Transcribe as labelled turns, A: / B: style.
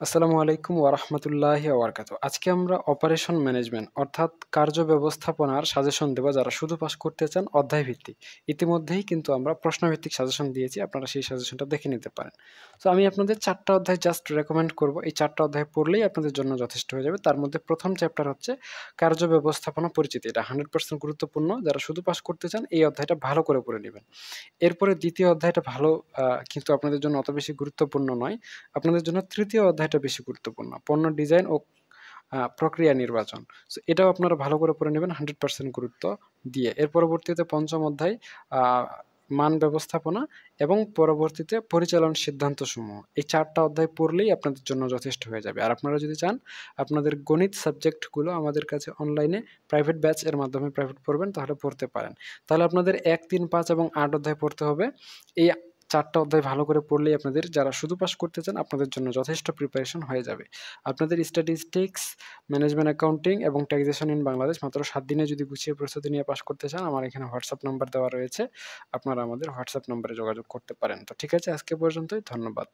A: আসসালামু আলাইকুম ওয়া রাহমাতুল্লাহি ওয়া বারাকাতুহু। আজকে আমরা অপারেশন ম্যানেজমেন্ট অর্থাৎ কার্য ব্যবস্থাপনার সাজেশন দেব যারা শুধু পাস করতে চান অধ্যায় ভিত্তিক। ইতিমধ্যেই কিন্তু আমরা প্রশ্নভিত্তিক সাজেশন দিয়েছি। আপনারা সেই সাজেশনটা দেখে নিতে পারেন। সো আমি আপনাদের ৪ টা অধ্যায় জাস্ট রেকমেন্ড করব। এই ৪ টা অধ্যায় পড়লেই আপনাদের জন্য যথেষ্ট হয়ে যাবে। তার মধ্যে ১ম চ্যাপ্টার হচ্ছে কার্য ব্যবস্থাপনা পরিচিতি। এটা 100% গুরুত্বপূর্ণ। যারা শুধু পাস করতে চান এই অধ্যায়টা ভালো করে পড়ে নিবেন। এরপরে ২য় অধ্যায়টা ভালো কিন্তু আপনাদের জন্য অত বেশি গুরুত্বপূর্ণ নয়। আপনাদের জন্য ৩য় অধ্যায়টা বেশি গুরুত্বপূর্ণ। পণ্য ডিজাইন ও প্রক্রিয়া নির্বাচন। সো এটাও আপনারা ভালো করে পড়ে নিবেন 100% গুরুত্ব দিয়ে। এর পরবর্তীতে ৫ম অধ্যায় আ মান ব্যবস্থাপনা এবং পরবর্তীতে পরিচালন সিদ্ধান্তসমূহ। এই ৪ টা অধ্যায় পড়লেই আপনাদের জন্য যথেষ্ট হয়ে যাবে। আর আপনারা যদি চান আপনাদের গণিত সাবজেক্টগুলো আমাদের কাছে অনলাইনে প্রাইভেট ব্যাচ এর মাধ্যমে প্রাইভেট পড়বেন তাহলে পড়তে পারেন। তাহলে আপনাদের ১, ৩, ৫ এবং ৮ অধ্যায় পড়তে হবে। এই ৪ টা অধ্যায় ভালো করে পড়লেই আপনাদের যারা শুধু পাস করতে চান আপনাদের জন্য যথেষ্ট প্রিপারেশন হয়ে যাবে। আপনাদের স্ট্যাটিস্টিক্স, ম্যানেজমেন্ট অ্যাকাউন্টিং এবং ট্যাক্সেশন ইন বাংলাদেশ মাত্র ৭ দিনে যদি গুছিয়ে প্রস্তুতি নিয়ে পাস করতে চান, আমার এখানে হোয়াটসঅ্যাপ নাম্বার দেওয়া রয়েছে। আপনারা আমাদের হোয়াটসঅ্যাপ নম্বরে যোগাযোগ করতে পারেন। তো ঠিক আছে, আজকে পর্যন্তই। ধন্যবাদ।